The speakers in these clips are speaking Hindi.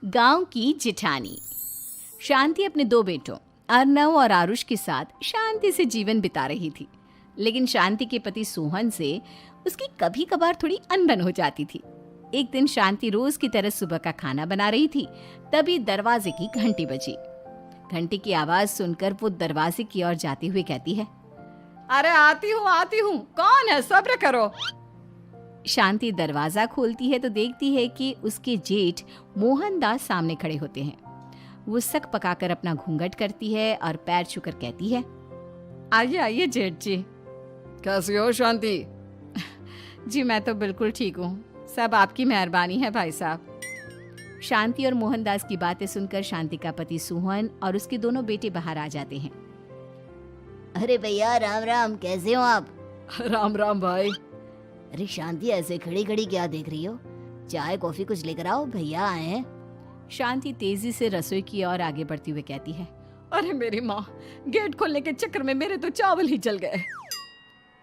गांव की जिठानी। शांति अपने दो बेटों अर्नव और आरुष के साथ शांति से जीवन बिता रही थी। लेकिन शांति के पति सोहन से उसकी कभी कभार थोड़ी अनबन हो जाती थी। एक दिन शांति रोज की तरह सुबह का खाना बना रही थी, तभी दरवाजे की घंटी बजी। घंटी की आवाज सुनकर वो दरवाजे की ओर जाते हुए कहती है, अरे आती हूँ, कौन है, सब्र करो। शांति दरवाजा खोलती है तो देखती है कि उसके जेठ मोहनदास सामने खड़े होते हैं। वो सक पकाकर अपना घूंघट करती है और पैर छूकर कहती है, आइए आइए जेठ जी। कैसी हो शांति? जी मैं तो बिल्कुल ठीक हूँ, सब आपकी मेहरबानी है भाई साहब। शांति और मोहनदास की बातें सुनकर शांति का पति सोहन और उसके दोनों बेटे बाहर आ जाते हैं। अरे भैया राम राम, कैसे हो आप? राम राम भाई। अरे शांति, ऐसे खड़ी खड़ी क्या देख रही हो? चाय कॉफी कुछ लेकर आओ, भैया आए हैं। शांति तेजी से रसोई की ओर आगे बढ़ती हुए कहती है, अरे मेरी माँ, गेट खोलने के चक्कर में मेरे तो चावल ही जल गए।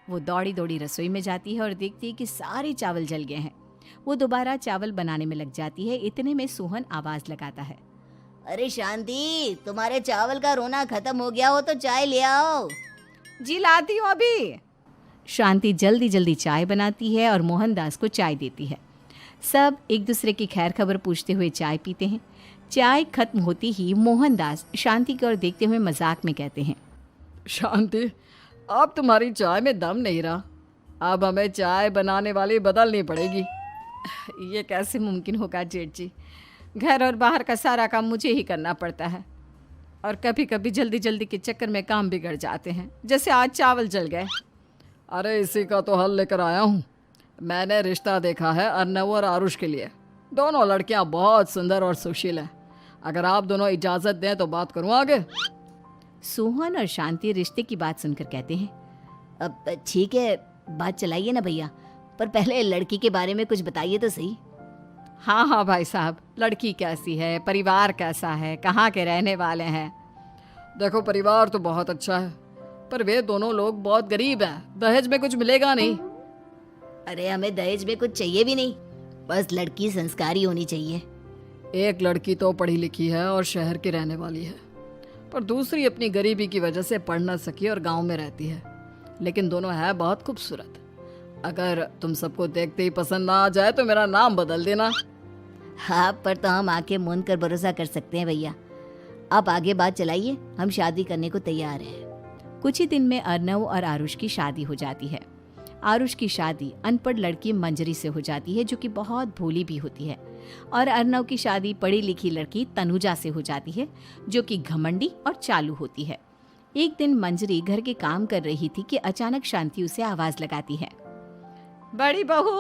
वो दौड़ी दौड़ी रसोई में जाती है और देखती है कि सारे चावल जल गए हैं। वो दोबारा चावल बनाने में लग जाती है। इतने में सोहन आवाज लगाता है, अरे शांति, तुम्हारे चावल का रोना खत्म हो गया हो तो चाय ले आओ। जी लाती हूँ अभी। शांति जल्दी जल्दी चाय बनाती है और मोहनदास को चाय देती है। सब एक दूसरे की खैर खबर पूछते हुए चाय पीते हैं। चाय खत्म होती ही मोहनदास शांति की ओर देखते हुए मजाक में कहते हैं, शांति, अब तुम्हारी चाय में दम नहीं रहा, अब हमें चाय बनाने वाली बदलनी पड़ेगी। ये कैसे मुमकिन होगा जेठ जी, घर और बाहर का सारा काम मुझे ही करना पड़ता है और कभी कभी जल्दी जल्दी के चक्कर में काम बिगड़ जाते हैं, जैसे आज चावल जल गए। अरे इसी का तो हल लेकर आया हूँ। मैंने रिश्ता देखा है अर्नव और आरुष के लिए। दोनों लड़कियाँ बहुत सुंदर और सुशील हैं। अगर आप दोनों इजाज़त दें तो बात करूँ आगे। सोहन और शांति रिश्ते की बात सुनकर कहते हैं, अब ठीक है, बात चलाइए ना भैया, पर पहले लड़की के बारे में कुछ बताइए तो सही। हाँ हाँ भाई साहब, लड़की कैसी है, परिवार कैसा है, कहाँ के रहने वाले हैं? देखो, परिवार तो बहुत अच्छा है, पर वे दोनों लोग बहुत गरीब हैं। दहेज में कुछ मिलेगा नहीं। अरे हमें दहेज में कुछ चाहिए भी नहीं, बस लड़की संस्कारी होनी चाहिए। एक लड़की तो पढ़ी लिखी है और शहर की रहने वाली है, पर दूसरी अपनी गरीबी की वजह से पढ़ न सकी और गांव में रहती है। लेकिन दोनों है बहुत खूबसूरत। अगर तुम सबको देखते ही पसंद ना आ जाए तो मेरा नाम बदल देना। हाँ, पर तो हम आंखें मूंद कर भरोसा कर सकते हैं भैया। आप आगे बात चलाइए, हम शादी करने को तैयार हैं। कुछ ही दिन में अर्नव और आरुष की शादी हो जाती है। आरुष की शादी अनपढ़ लड़की मंजरी से हो जाती है, जो कि बहुत भोली भी होती है, और अर्नव की शादी पढ़ी लिखी लड़की तनुजा से हो जाती है, जो कि घमंडी और चालू होती है। एक दिन मंजरी घर के काम कर रही थी कि अचानक शांति उसे आवाज लगाती है, बड़ी बहू,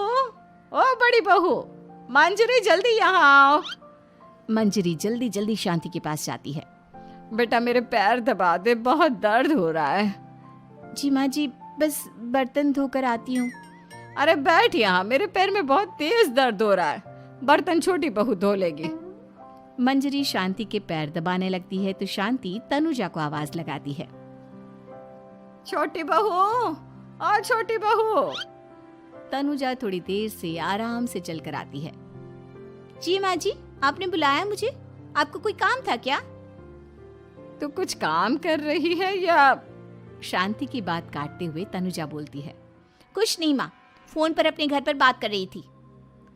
ओ बड़ी बहू, मंजरी जल्दी यहाँ आओ। मंजरी जल्दी जल्दी शांति के पास जाती है। बेटा मेरे पैर दबा दे, बहुत दर्द हो रहा है। जी माँ जी, बस बर्तन धोकर आती हूँ। अरे बैठ यहाँ, मेरे पैर में बहुत तेज दर्द हो रहा है, बर्तन छोटी बहू धो लेगी। मंजरी शांति के पैर दबाने लगती है तो शांति तनुजा को आवाज लगाती है, छोटी बहू, ओ छोटी बहू। तनुजा थोड़ी देर से आराम से चलकर आती है। जी माँ जी, आपने बुलाया मुझे? आपको कोई काम था क्या? तू कुछ काम कर रही है या? शांति की बात काटते हुए तनुजा बोलती है, कुछ नहीं माँ, फोन पर अपने घर पर बात कर रही थी।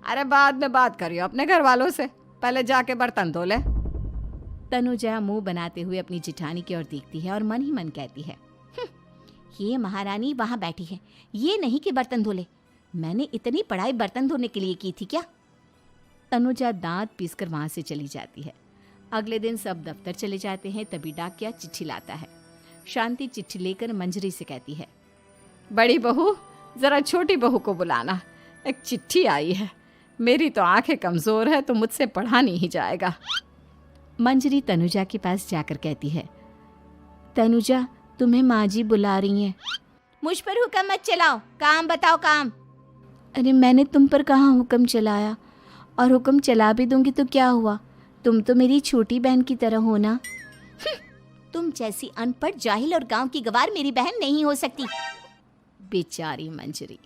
अरे बाद में बात करियो अपने घर वालों से, पहले जाके बर्तन धो ले। तनुजा मुंह बनाते हुए अपनी जिठानी की ओर देखती है और मन ही मन कहती है, ये महारानी वहां बैठी है, ये नहीं कि बर्तन धो ले। मैंने इतनी पढ़ाई बर्तन धोने के लिए की थी क्या? तनुजा दांत पीसकर वहां से चली जाती है। अगले दिन सब दफ्तर चले जाते हैं, तभी डाकिया चिट्ठी लाता है। शांति चिट्ठी लेकर मंजरी से कहती है, बड़ी बहू, जरा छोटी बहू को बुलाना, एक चिट्ठी आई है। मेरी तो आंखें कमजोर है तो मुझसे पढ़ा नहीं जाएगा। मंजरी तनुजा के पास जाकर कहती है, तनुजा, तुम्हें माँ जी बुला रही हैं। मुझ पर हुक्म मत चलाओ, काम बताओ काम। अरे मैंने तुम पर कहाँ हुक्म चलाया, और हुक्म चला भी दूंगी तो क्या हुआ, तुम तो मेरी छोटी बहन की तरह हो ना। तुम जैसी अनपढ़, जाहिल और गांव की गवार मेरी बहन नहीं हो सकती। बेचारी मंजरी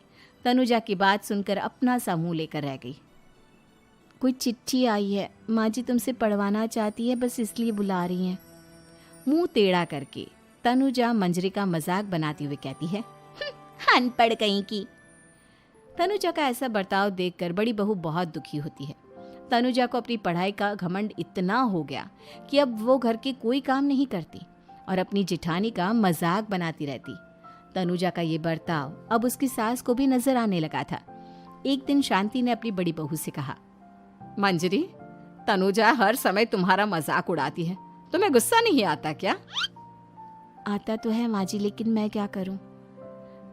तनुजा की बात सुनकर अपना सा मुंह लेकर रह गई। कोई चिट्ठी आई है, माँ जी तुमसे पढ़वाना चाहती है, बस इसलिए बुला रही हैं। मुंह टेढ़ा करके तनुजा मंजरी का मजाक बनाती हुए कहती है, अनपढ़ कहीं की। तनुजा का ऐसा बर्ताव देखकर बड़ी बहू बहुत दुखी होती है। तनुजा को अपनी पढ़ाई का घमंड इतना हो गया कि अब वो घर के कोई काम नहीं करती और अपनी जेठानी का मजाक बनाती रहती। तनुजा का ये बर्ताव अब उसकी सास को भी नजर आने लगा था। एक दिन शांति ने अपनी बड़ी बहू से कहा, मंजरी, तनुजा हर समय तुम्हारा मजाक उड़ाती है, तुम्हें गुस्सा नहीं आता क्या? आता तो है माँ जी, लेकिन मैं क्या करूं?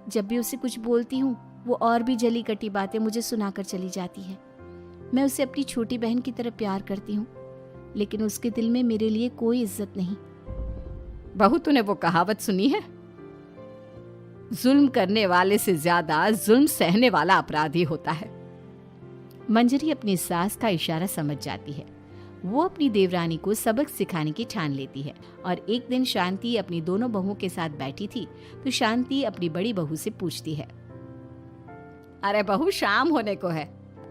जब भी उसे कुछ बोलती हूँ वो और भी जली कटी बातें मुझे सुनाकर चली जाती है। मैं उसे अपनी छोटी बहन की तरह प्यार करती हूँ, लेकिन उसके दिल में मेरे लिए कोई इज्जत नहीं। बहू, तूने वो कहावत सुनी है, जुल्म करने वाले से ज्यादा जुल्म सहने वाला अपराधी होता है। मंजरी अपनी सास का इशारा समझ जाती है। वो अपनी देवरानी को सबक सिखाने की ठान लेती है और एक दिन शांति अपनी दोनों बहुओं के साथ बैठी थी तो शांति अपनी बड़ी बहू से पूछती है, अरे बहू, शाम होने को है,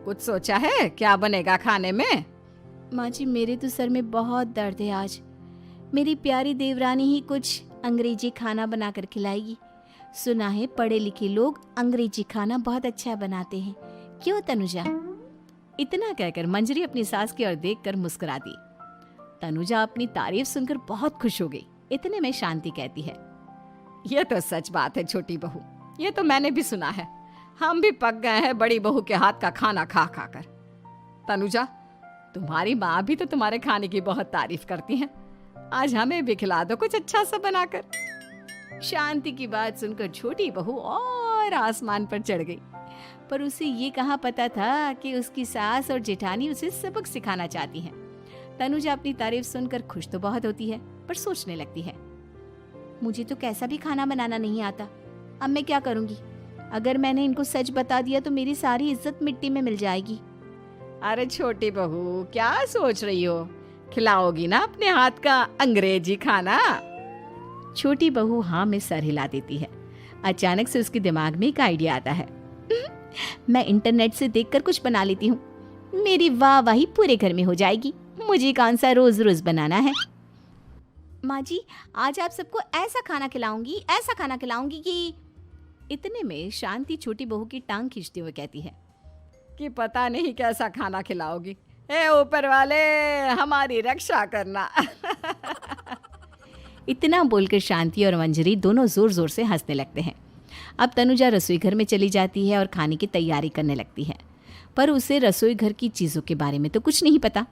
कुछ सोचा है क्या बनेगा खाने में? माँ जी, मेरे तो सर में बहुत दर्द है आज। मेरी प्यारी देवरानी ही कुछ अंग्रेजी खाना बनाकर खिलाएगी। सुना है पढ़े लिखे लोग अंग्रेजी खाना बहुत अच्छा बनाते हैं, क्यों तनुजा? इतना कहकर मंजरी अपनी सास की ओर देखकर मुस्कुरा दी। तनुजा अपनी तारीफ सुनकर बहुत खुश हो गई। इतने में शांति कहती है, यह तो सच बात है छोटी बहू, ये तो मैंने भी सुना है। हम भी पक गए हैं बड़ी बहू के हाथ का खाना खा खा कर। तनुजा, तुम्हारी माँ भी तो तुम्हारे खाने की बहुत तारीफ करती हैं। आज हमें भी खिला दो कुछ अच्छा सा बनाकर। शांति की बात सुनकर छोटी बहू और आसमान पर चढ़ गई, पर उसे ये कहाँ पता था कि उसकी सास और जेठानी उसे सबक सिखाना चाहती हैं। तनुजा अपनी तारीफ सुनकर खुश तो बहुत होती है, पर सोचने लगती है, मुझे तो कैसा भी खाना बनाना नहीं आता। अब मैं क्या करूंगी? अगर मैंने इनको सच बता दिया तो मेरी सारी इज्जत मिट्टी में मिल जाएगी। अरे छोटी बहू, क्या सोच रही हो? खिलाओगी ना अपने हाथ का अंग्रेजी खाना? छोटी बहू हाँ में सर हिला देती है। अचानक से उसके दिमाग में एक आइडिया आता है। मैं इंटरनेट से देखकर कुछ बना लेती हूँ, मेरी वाहवाही पूरे घर में हो जाएगी। मुझे कौन सा रोज रोज बनाना है। माँ जी, आज आप सबको ऐसा खाना खिलाऊंगी कि। इतने में शांति छोटी बहू की टांग खींचते हुए कहती है कि पता नहीं कैसा खाना खिलाओगी। ए ऊपर वाले, हमारी रक्षा करना। इतना बोलकर शांति और मंजरी दोनों जोर जोर से हंसने लगते हैं। अब तनुजा रसोई घर में चली जाती है और खाने की तैयारी करने लगती है, पर उसे रसोई घर की चीज़ों के बारे में तो कुछ नहीं पता।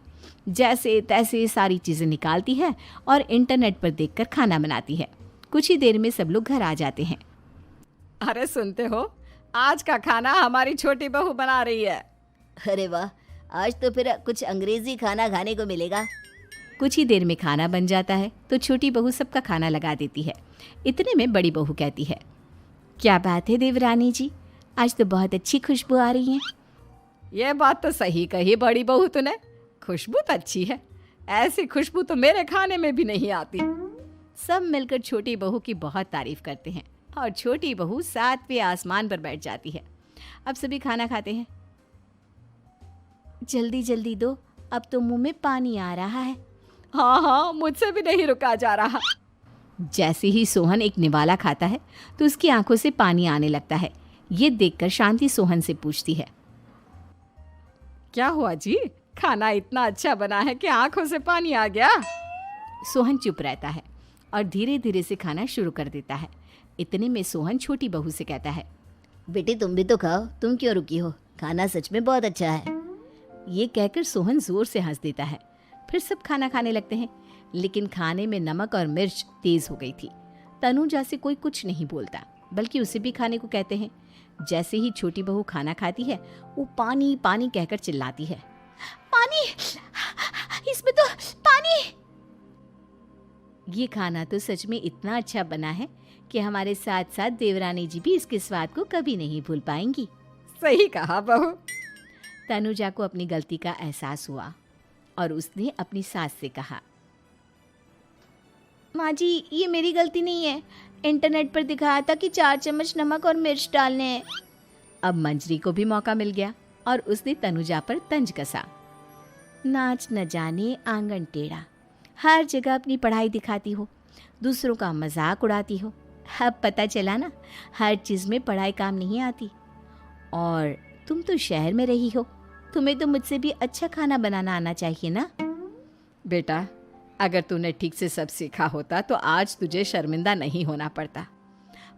जैसे तैसे सारी चीज़ें निकालती है और इंटरनेट पर देखकर खाना बनाती है। कुछ ही देर में सब लोग घर आ जाते हैं। अरे सुनते हो, आज का खाना हमारी छोटी बहू बना रही है। अरे वाह, आज तो फिर कुछ अंग्रेजी खाना खाने को मिलेगा। कुछ ही देर में खाना बन जाता है तो छोटी बहू सबका खाना लगा देती है। इतने में बड़ी बहू कहती है, क्या बात है देवरानी जी, आज तो बहुत अच्छी खुशबू आ रही है। ये बात तो सही कही बड़ी बहू तूने, खुशबू तो अच्छी है। ऐसी खुशबू तो मेरे खाने में भी नहीं आती। सब मिलकर छोटी बहू की बहुत तारीफ करते हैं और छोटी बहू 7वें आसमान पर बैठ जाती है। अब सभी खाना खाते हैं। जल्दी जल्दी दो, अब तो मुंह में पानी आ रहा है। हाँ, मुझसे भी नहीं रुका जा रहा। जैसे ही सोहन एक निवाला खाता है तो उसकी आंखों से पानी आने लगता है। ये देखकर शांति सोहन से पूछती है, क्या हुआ जी, खाना इतना अच्छा बना है कि आंखों से पानी आ गया? सोहन चुप रहता है और धीरे धीरे से खाना शुरू कर देता है। इतने में सोहन छोटी बहू से कहता है, बेटी तुम भी तो खाओ, तुम क्यों रुकी हो? खाना सच में बहुत अच्छा है। ये कहकर सोहन जोर से हंस देता है। फिर सब खाना खाने लगते हैं, लेकिन खाने में नमक और मिर्च तेज हो गई थी। तनुजा से कोई कुछ नहीं बोलता, बल्कि उसे भी खाने को कहते हैं। जैसे ही छोटी बहू खाना खाती है वो पानी पानी कहकर चिल्लाती है, पानी, इसमें तो पानी। ये खाना तो सच में इतना अच्छा बना है कि हमारे साथ साथ देवरानी जी भी इसके स्वाद को कभी नहीं भूल पाएंगी। सही कहा बहू। तनुजा को अपनी गलती का एहसास हुआ और उसने अपनी सास से कहा, माँ जी ये मेरी गलती नहीं है, इंटरनेट पर दिखाया था कि 4 चम्मच नमक और मिर्च डालने हैं। अब मंजरी को भी मौका मिल गया और उसने तनुजा पर तंज कसा। नाच न जाने आंगन टेढ़ा, हर जगह अपनी पढ़ाई दिखाती हो, दूसरों का मजाक उड़ाती हो। अब पता चला ना, हर चीज़ में पढ़ाई काम नहीं आती। और तुम तो शहर में रही हो, तुम्हें तो मुझसे भी अच्छा खाना बनाना आना चाहिए ना। बेटा, अगर तूने ठीक से सब सीखा होता तो आज तुझे शर्मिंदा नहीं होना पड़ता।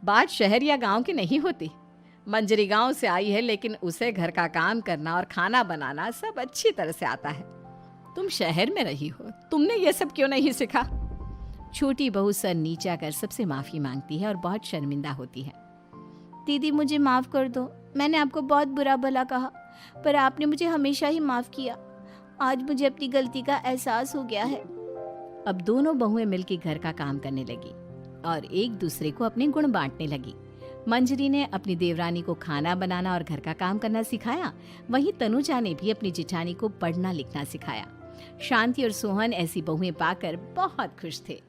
बात शहर या गांव की नहीं होती। मंजरी गांव से आई है, लेकिन उसे घर का काम करना और खाना बनाना सब अच्छी तरह से आता है। तुम शहर में रही हो, तुमने ये सब क्यों नहीं सीखा? छोटी बहू सर नीचा कर सबसे माफ़ी मांगती है और बहुत शर्मिंदा होती है। दीदी मुझे माफ़ कर दो, मैंने आपको बहुत बुरा भला कहा, पर आपने मुझे हमेशा ही माफ़ किया। आज मुझे अपनी गलती का एहसास हो गया है। अब दोनों बहुएं मिलकर घर का काम करने लगी और एक दूसरे को अपने गुण बांटने लगी। मंजरी ने अपनी देवरानी को खाना बनाना और घर का काम करना सिखाया, वहीं तनुजा ने भी अपनी जिठानी को पढ़ना लिखना सिखाया। शांति और सोहन ऐसी बहुएं पाकर बहुत खुश थे।